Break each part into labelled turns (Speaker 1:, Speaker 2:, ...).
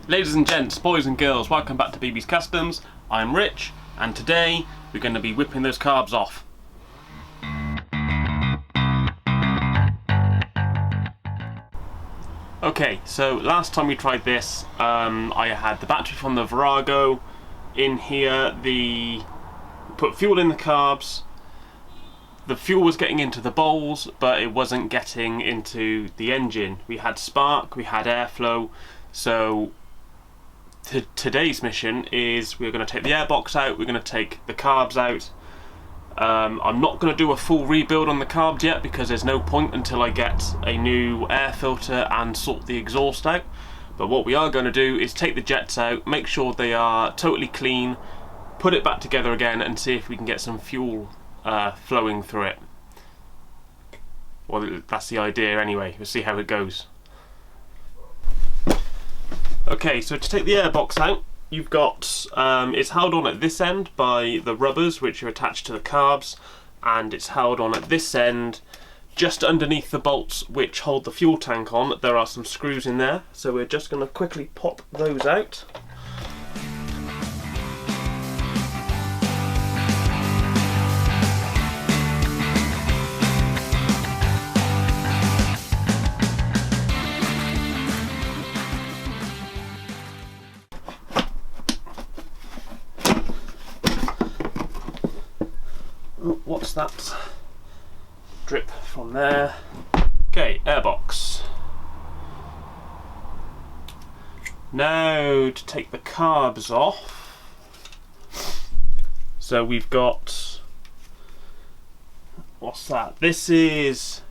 Speaker 1: Ladies and gents, boys and girls, welcome back to BB's Customs. I'm Rich, and today we're going to be whipping those carbs off. Okay, so last time we tried this, I had the battery from the Virago in here. Put fuel in the carbs. The fuel was getting into the bowls, but it wasn't getting into the engine. We had spark, we had airflow, so today's mission is we're going to take the airbox out, we're going to take the carbs out. I'm not going to do a full rebuild on the carbs yet because there's no point until I get a new air filter and sort the exhaust out. But what we are going to do is take the jets out, make sure they are totally clean, put it back together again and see if we can get some fuel flowing through it. Well, that's the idea anyway. We'll see how it goes. Okay, so to take the airbox out, you've got it's held on at this end by the rubbers which are attached to the carbs, and it's held on at this end just underneath the bolts which hold the fuel tank on. There are some screws in there, so we're just going to quickly pop those out. What's that drip from there? Okay, airbox. Now to take the carbs off. So we've got, what's that? This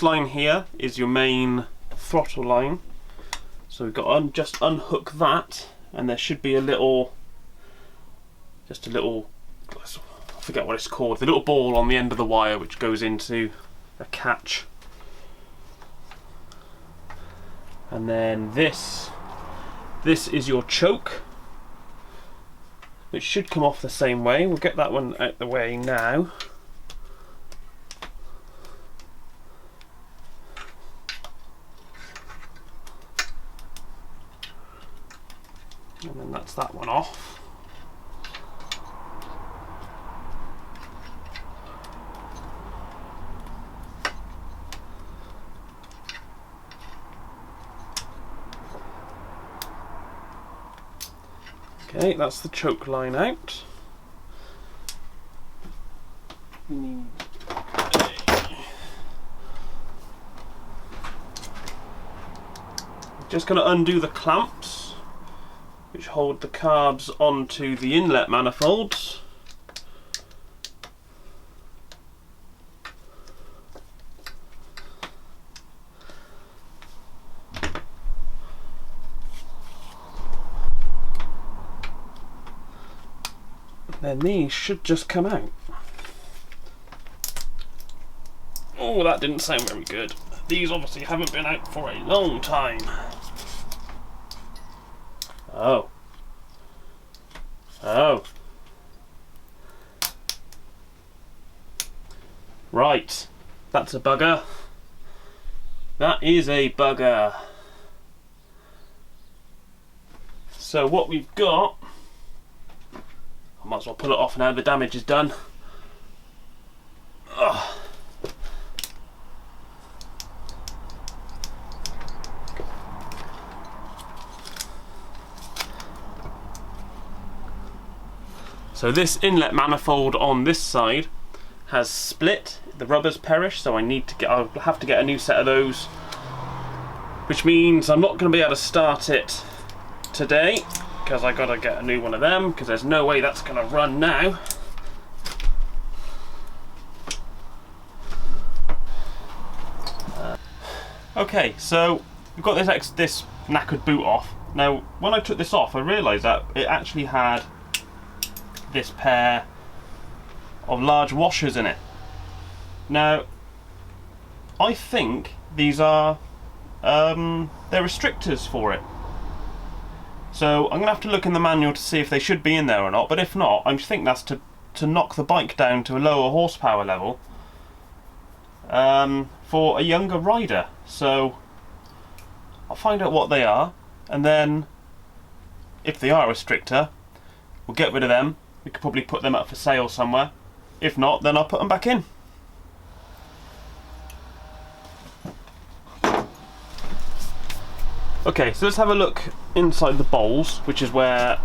Speaker 1: line here is your main throttle line. So we've got to just unhook that, and there should be just a little, I forget what it's called, the little ball on the end of the wire which goes into a catch. And then this is your choke, which should come off the same way. We'll get that one out the way now. And then that's that one off. Okay, that's the choke line out. Just going to undo the clamps which hold the carbs onto the inlet manifolds. Then these should just come out. Oh, that didn't sound very good. These obviously haven't been out for a long time. Oh. Right, that's a bugger. That is a bugger. So what we've got, I might as well pull it off now the damage is done. Ugh. So this inlet manifold on this side has split, the rubber's perished, so I'll have to get a new set of those, which means I'm not going to be able to start it today, because I gotta get a new one of them, because there's no way that's gonna run now. Okay, so we've got this knackered boot off. Now, when I took this off, I realised that it actually had this pair of large washers in it. Now, I think these are they're restrictors for it. So I'm going to have to look in the manual to see if they should be in there or not, but if not, I think that's to knock the bike down to a lower horsepower level for a younger rider. So I'll find out what they are and then if they are a restrictor, we'll get rid of them. We could probably put them up for sale somewhere. If not, then I'll put them back in. Okay, so let's have a look inside the bowls, which is where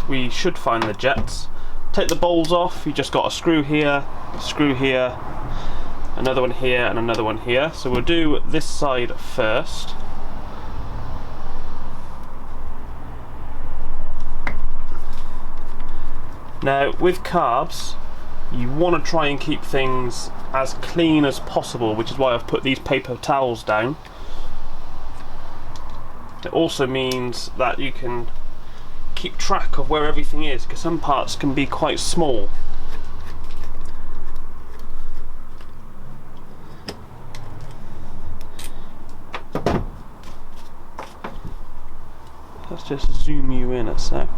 Speaker 1: we should find the jets. Take the bowls off. You just got a screw here, another one here, and another one here. So we'll do this side first. Now, with carbs, you want to try and keep things as clean as possible, which is why I've put these paper towels down. It also means that you can keep track of where everything is, because some parts can be quite small. Let's just zoom you in a sec.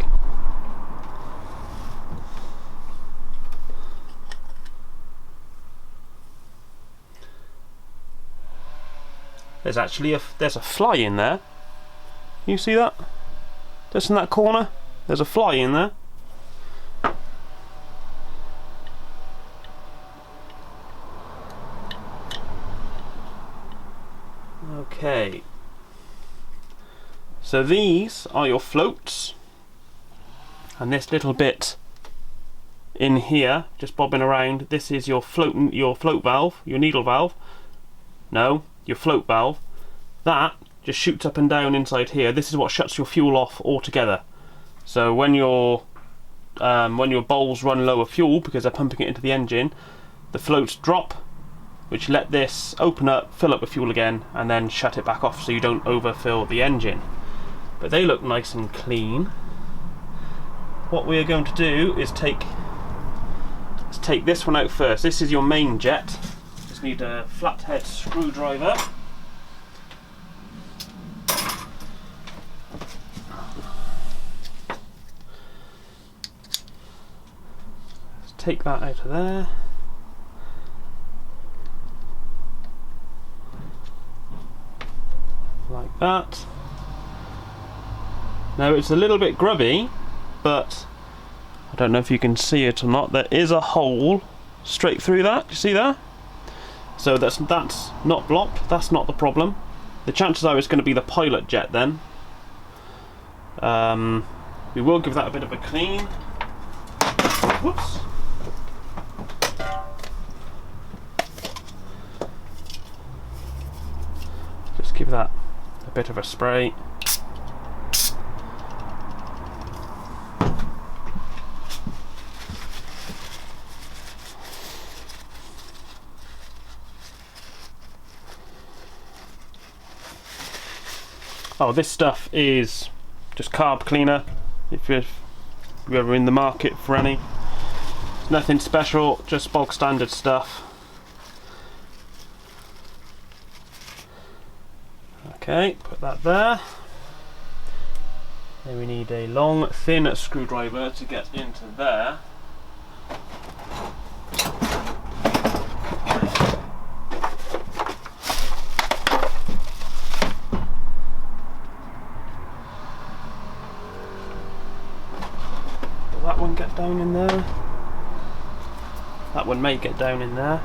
Speaker 1: There's actually there's a fly in there. You see that? Just in that corner, there's a fly in there. Okay. So these are your floats, and this little bit in here, just bobbing around, this is your float valve, your needle valve. No, your float valve. That just shoots up and down inside here. This is what shuts your fuel off altogether. So when your bowls run low of fuel because they're pumping it into the engine, the floats drop, which let this open up, fill up with fuel again, and then shut it back off so you don't overfill the engine. But they look nice and clean. What we are going to do is take this one out first. This is your main jet. Just need a flathead screwdriver. Take that out of there. Like that. Now it's a little bit grubby, but I don't know if you can see it or not. There is a hole straight through that. You see that? So that's not blocked. That's not the problem. The chances are it's going to be the pilot jet then. We will give that a bit of a clean. Whoops. Just give that a bit of a spray. Oh, this stuff is just carb cleaner, if you're ever in the market for any. It's nothing special, just bog standard stuff. Okay, put that there. Then we need a long, thin screwdriver to get into there. Will that one get down in there? That one may get down in there.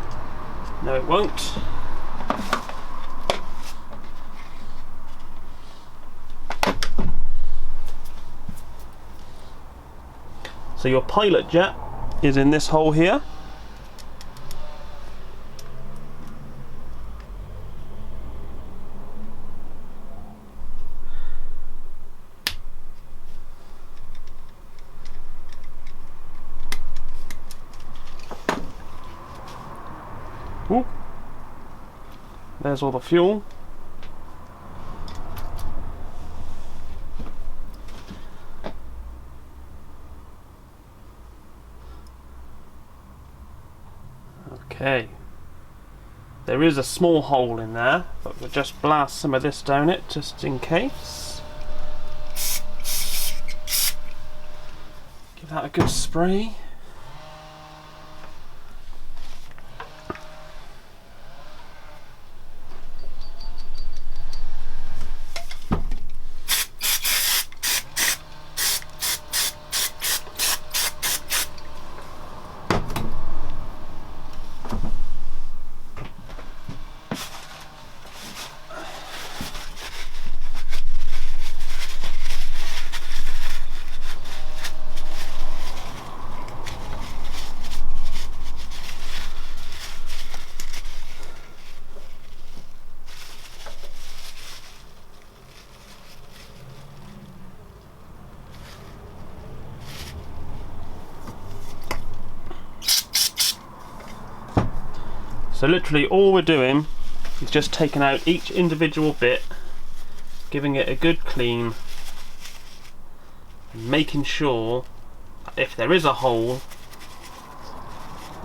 Speaker 1: No, it won't. So your pilot jet is in this hole here. Ooh. There's all the fuel. Okay, there is a small hole in there, but we'll just blast some of this down it just in case. Give that a good spray. So literally all we're doing is just taking out each individual bit, giving it a good clean, and making sure that if there is a hole,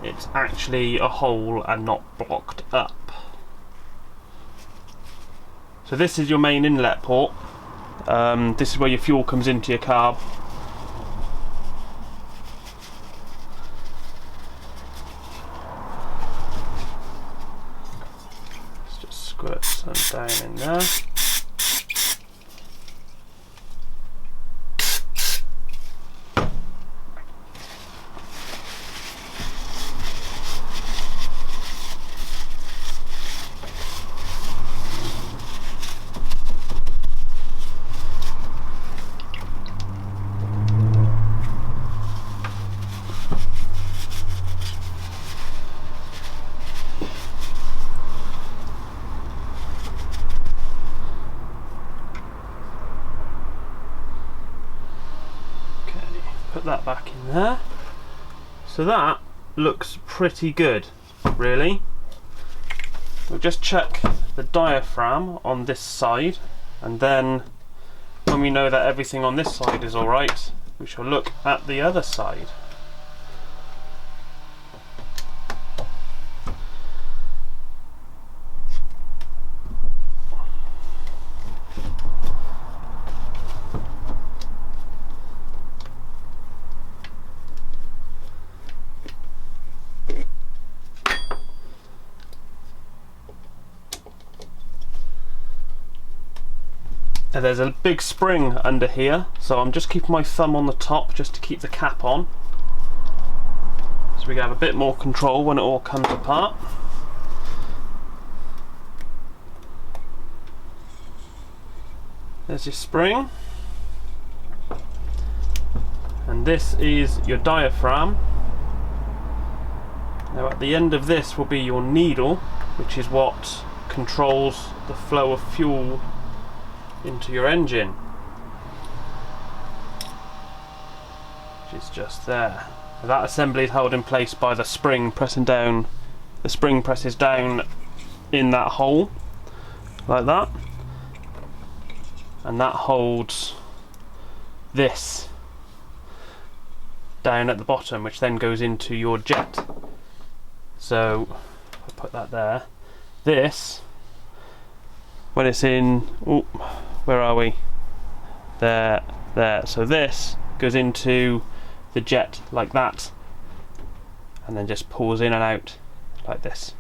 Speaker 1: it's actually a hole and not blocked up. So this is your main inlet port. This is where your fuel comes into your carb. Let's just squirt some down in there. Put that back in there. So that looks pretty good, really. We'll just check the diaphragm on this side, and then when we know that everything on this side is alright, we shall look at the other side. And there's a big spring under here, so I'm just keeping my thumb on the top just to keep the cap on, so we can have a bit more control when it all comes apart. There's your spring, and this is your diaphragm. Now at the end of this will be your needle, which is what controls the flow of fuel into your engine, which is just there. That assembly is held in place by the spring pressing down. The spring presses down in that hole like that, and that holds this down at the bottom, which then goes into your jet. So I'll put that there. This, when it's in, oh, where are we? There. So this goes into the jet like that, and then just pulls in and out like this.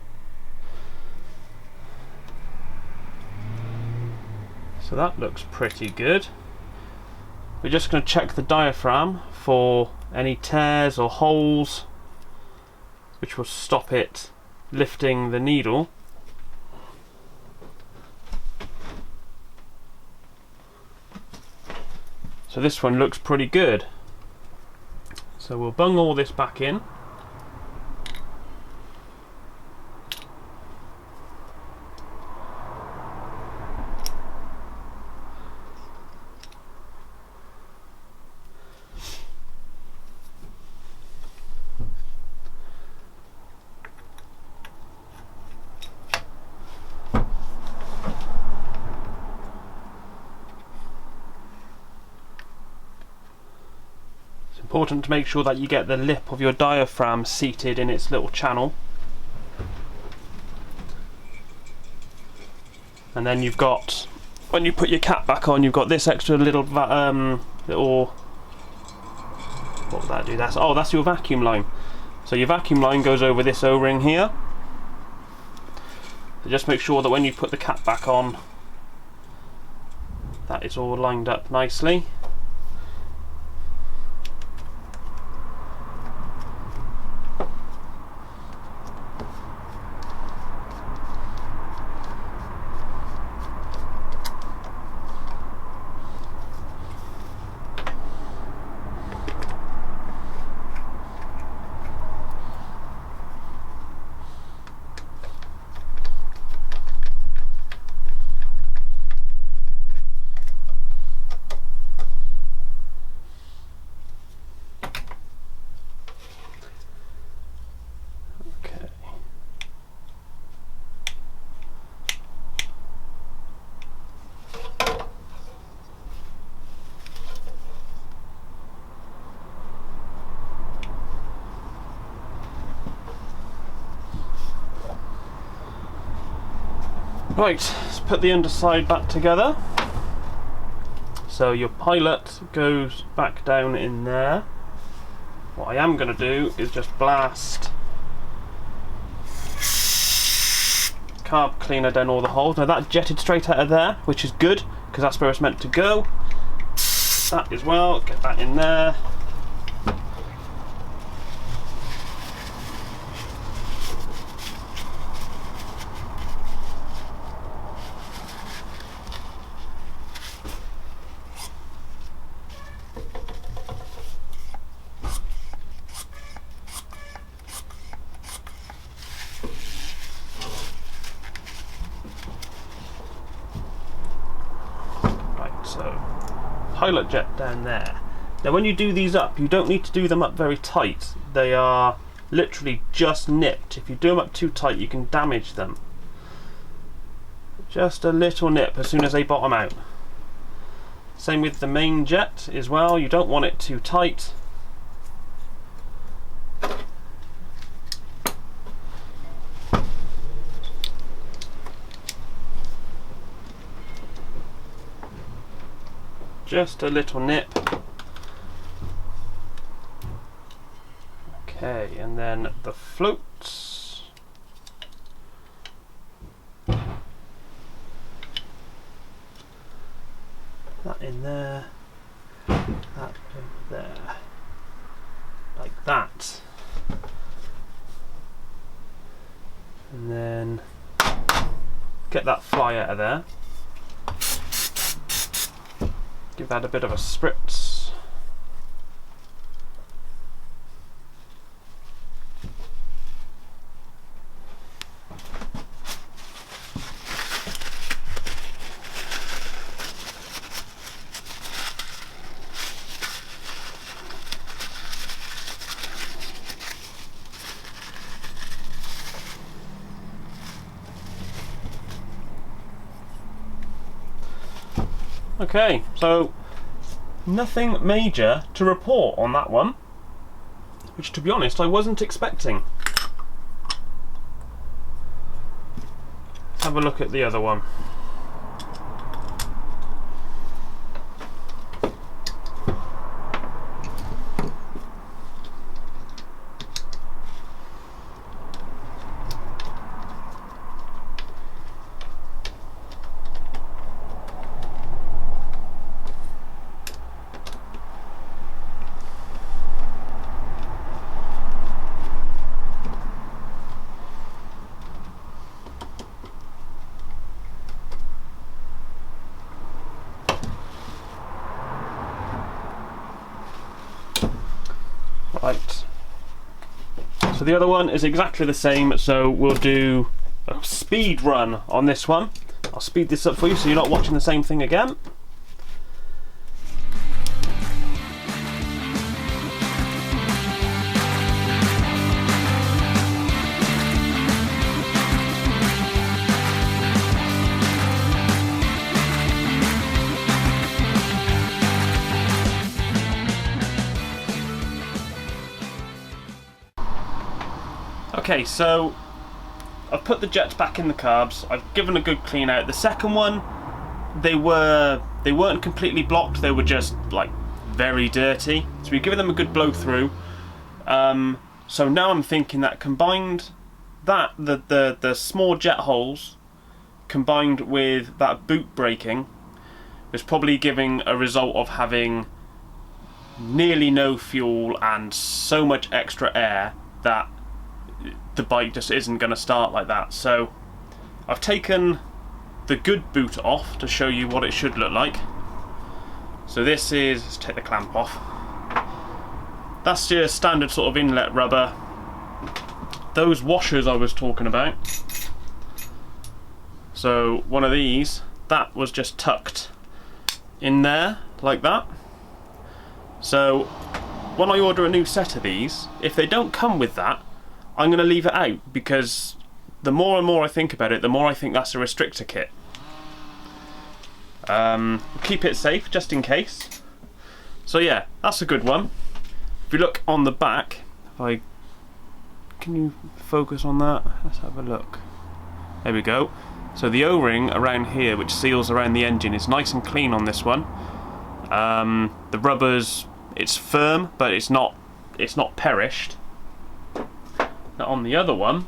Speaker 1: So that looks pretty good. We're just going to check the diaphragm for any tears or holes, which will stop it lifting the needle. So this one looks pretty good. So we'll bung all this back in. Important to make sure that you get the lip of your diaphragm seated in its little channel, and then you've got, when you put your cap back on, you've got this extra little little, what would that do? That's your vacuum line. So your vacuum line goes over this O-ring here. So just make sure that when you put the cap back on, that it's all lined up nicely. Right, let's put the underside back together. So your pilot goes back down in there. What I am going to do is just blast carb cleaner down all the holes. Now that jetted straight out of there, which is good because that's where it's meant to go. That as well, get that in there. So, pilot jet down there. Now when you do these up, you don't need to do them up very tight. They are literally just nipped. If you do them up too tight, you can damage them. Just a little nip as soon as they bottom out. Same with the main jet as well. You don't want it too tight. Just a little nip. Okay, and then the floats. That in there. That in there. Like that. And then get that fly out of there. Give that a bit of a spritz. Okay, so nothing major to report on that one, which to be honest I wasn't expecting. Let's have a look at the other one. Right, so the other one is exactly the same, so we'll do a speed run on this one. I'll speed this up for you so you're not watching the same thing again. Okay, so I've put the jets back in the carbs. I've given a good clean out. The second one, they weren't completely blocked. They were just like very dirty. So we've given them a good blow through. So now I'm thinking that combined that the small jet holes combined with that boot breaking is probably giving a result of having nearly no fuel and so much extra air that the bike just isn't going to start like that. So I've taken the good boot off to show you what it should look like. So this is, let's take the clamp off. That's your standard sort of inlet rubber. Those washers I was talking about. So one of these, that was just tucked in there like that. So when I order a new set of these, if they don't come with that, I'm going to leave it out, because the more and more I think about it, the more I think that's a restrictor kit. Keep it safe just in case. So yeah, that's a good one. If you look on the back, can you focus on that? Let's have a look. There we go. So the O-ring around here, which seals around the engine, is nice and clean on this one. The rubber's, it's firm, but it's not perished. Now on the other one,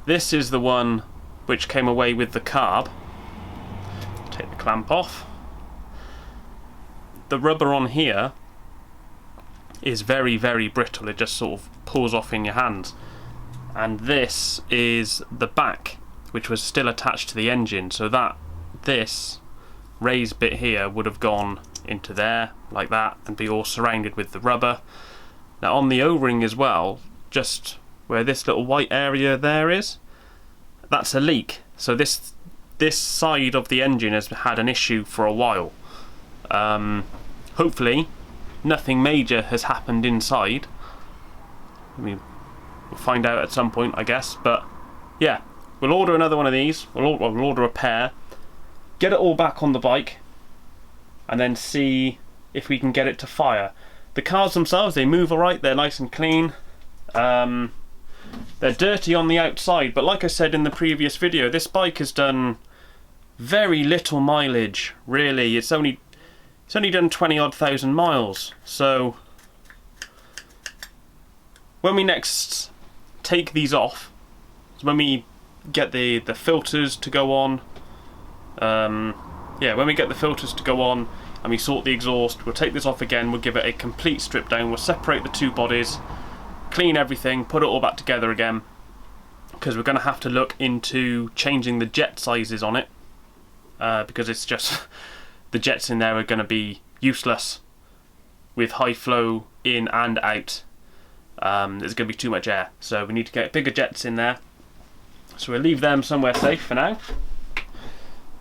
Speaker 1: this is the one which came away with the carb. Take the clamp off. The rubber on here is very, very brittle. It just sort of pulls off in your hands. And this is the back, which was still attached to the engine, so that this raised bit here would have gone into there like that and be all surrounded with the rubber. Now on the O-ring as well, just where this little white area there is, that's a leak. So this side of the engine has had an issue for a while. Hopefully nothing major has happened inside. I mean, we'll find out at some point, I guess, but yeah, we'll order another one of these. We'll order a pair, get it all back on the bike, and then see if we can get it to fire. The cars themselves, they move alright, they're nice and clean. They're dirty on the outside, but like I said in the previous video, this bike has done very little mileage, really. It's only done 20-odd thousand miles. So when we next take these off, when we get the filters to go on, when we get the filters to go on and we sort the exhaust, we'll take this off again, we'll give it a complete strip down, we'll separate the two bodies, clean everything, put it all back together again, because we're going to have to look into changing the jet sizes on it, because it's just the jets in there are going to be useless with high flow in and out. There's going to be too much air, so we need to get bigger jets in there. So we'll leave them somewhere safe for now.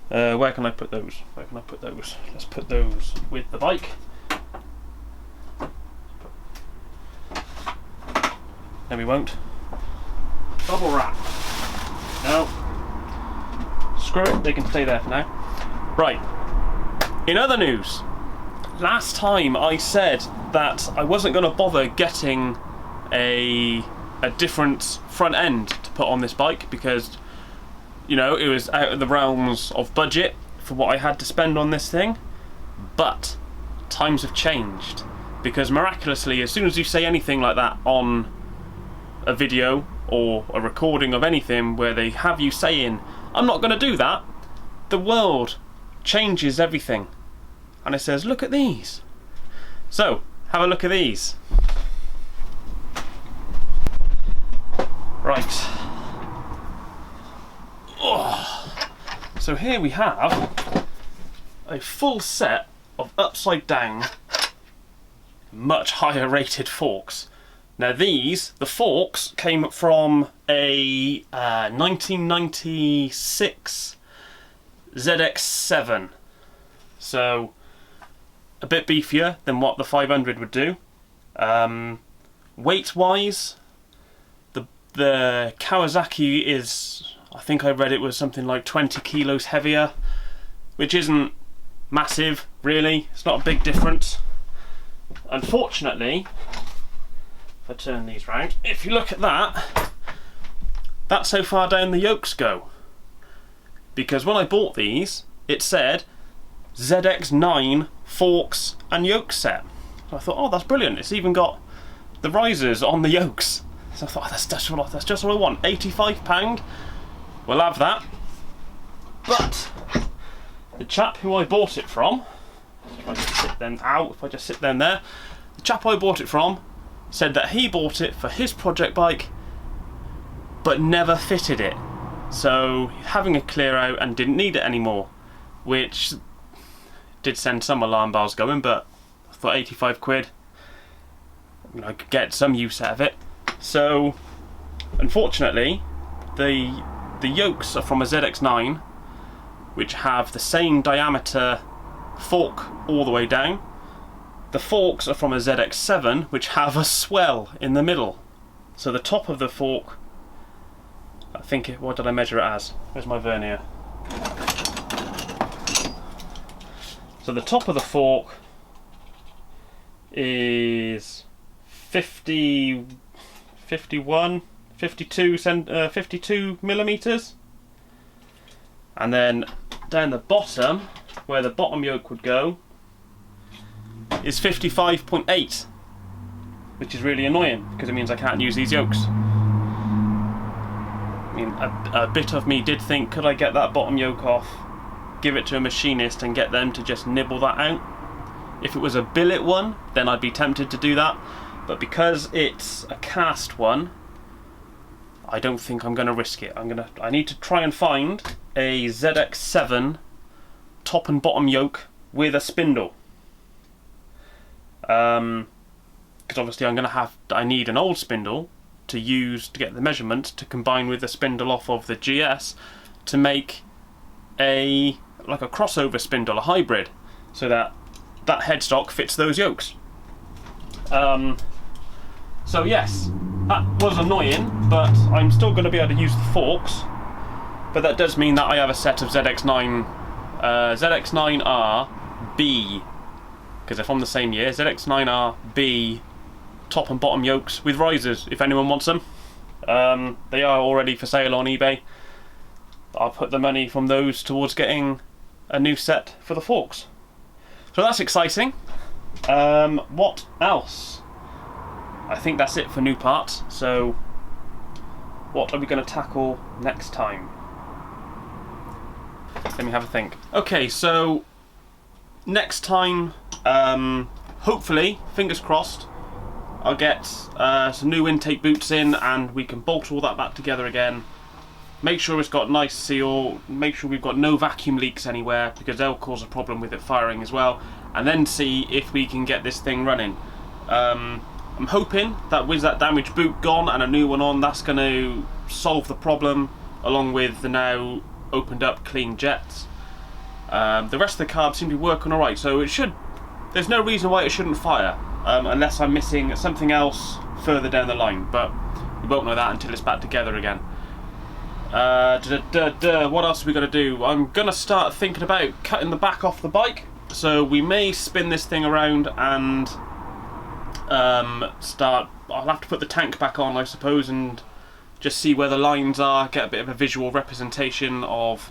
Speaker 1: Where can I put those? Where can I put those? Let's put those with the bike. No, we won't. Bubble wrap. No. Screw it, they can stay there for now. Right. In other news, last time I said that I wasn't going to bother getting a different front end to put on this bike because, you know, it was out of the realms of budget for what I had to spend on this thing. But times have changed, because miraculously, as soon as you say anything like that on a video or a recording of anything where they have you saying, I'm not going to do that, the world changes everything. And it says, look at these. So, have a look at these. Right. Oh. So here we have a full set of upside down, much higher rated forks. Now these, the forks, came from a 1996 ZX7. So a bit beefier than what the 500 would do. Weight wise, the Kawasaki is, I think I read it was something like 20 kilos heavier, which isn't massive really, it's not a big difference. Unfortunately, if I turn these round, if you look at that, that's how far down the yokes go. Because when I bought these, it said ZX9 forks and yoke set. So I thought, oh, that's brilliant, it's even got the risers on the yokes. So I thought, oh, that's just what I want. £85, we'll have that. But the chap who I bought it from, if I just sit them there, the chap I bought it from said that he bought it for his project bike but never fitted it, so having a clear out and didn't need it anymore, which did send some alarm bells going. But I thought 85 quid, I could get some use out of it. So unfortunately the yokes are from a ZX9, which have the same diameter fork all the way down. The forks are from a ZX7, which have a swell in the middle. So the top of the fork, I think, what did I measure it as? Where's my vernier? So the top of the fork is 52 millimeters, And then down the bottom, where the bottom yoke would go, is 55.8, which is really annoying because it means I can't use these yokes. I mean, a bit of me did think, could I get that bottom yoke off, give it to a machinist and get them to just nibble that out? If it was a billet one, then I'd be tempted to do that, but because it's a cast one, I don't think I'm going to risk it. I need to try and find a ZX7 top and bottom yoke with a spindle. Because obviously I need an old spindle to use to get the measurement to combine with the spindle off of the GS to make like a crossover spindle, a hybrid, so that headstock fits those yokes. So yes, that was annoying, but I'm still going to be able to use the forks. But that does mean that I have a set of ZX9R B, because they're from the same year. ZX9R B top and bottom yokes with risers, if anyone wants them. They are already for sale on eBay. I'll put the money from those towards getting a new set for the forks. So that's exciting. What else? I think that's it for new parts. So what are we going to tackle next time? Let me have a think. Okay, so next time, hopefully, fingers crossed, I'll get some new intake boots in and we can bolt all that back together again. Make sure it's got nice seal, make sure we've got no vacuum leaks anywhere, because they'll cause a problem with it firing as well, and then see if we can get this thing running. I'm hoping that with that damaged boot gone and a new one on, that's going to solve the problem, along with the now opened up clean jets. The rest of the carbs seem to be working alright, so it should. There's no reason why it shouldn't fire, unless I'm missing something else further down the line, but we won't know that until it's back together again. What else are we going to do? I'm going to start thinking about cutting the back off the bike, so we may spin this thing around and I'll have to put the tank back on, I suppose, and just see where the lines are, get a bit of a visual representation of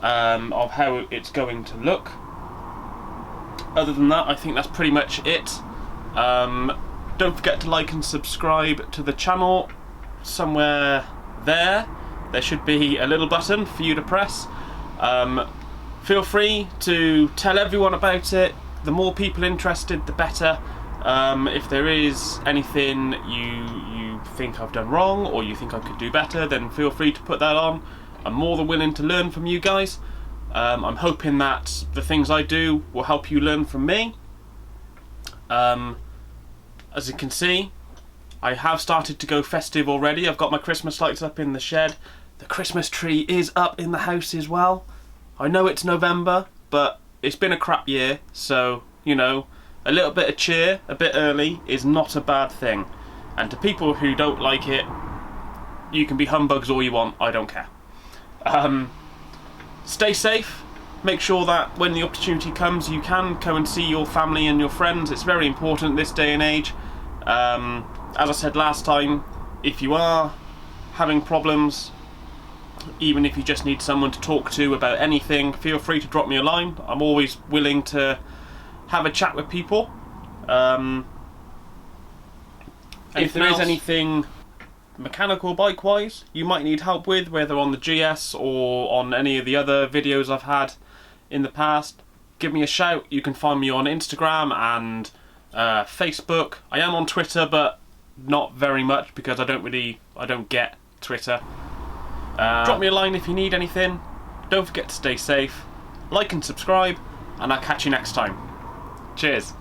Speaker 1: how it's going to look. Other than that, I think that's pretty much it. Don't forget to like and subscribe to the channel. Somewhere there should be a little button for you to press. Feel free to tell everyone about it. The more people interested, the better. If there is anything you think I've done wrong or you think I could do better, then feel free to put that on. I'm more than willing to learn from you guys. I'm hoping that the things I do will help you learn from me. As you can see, I have started to go festive already. I've got my Christmas lights up in the shed. The Christmas tree is up in the house as well. I know it's November, but it's been a crap year, so, you know, a little bit of cheer, a bit early, is not a bad thing. And to people who don't like it, you can be humbugs all you want, I don't care. Stay safe. Make sure that when the opportunity comes, you can go and see your family and your friends. It's very important this day and age. As I said last time, if you are having problems, even if you just need someone to talk to about anything, feel free to drop me a line. I'm always willing to have a chat with people. If there is anything mechanical bike wise you might need help with, whether on the GS or on any of the other videos I've had in the past, give me a shout. You can find me on Instagram and Facebook. I am on Twitter, but not very much because I don't get Twitter. Drop me a line if you need anything. Don't forget to stay safe, like and subscribe, and I'll catch you next time. Cheers.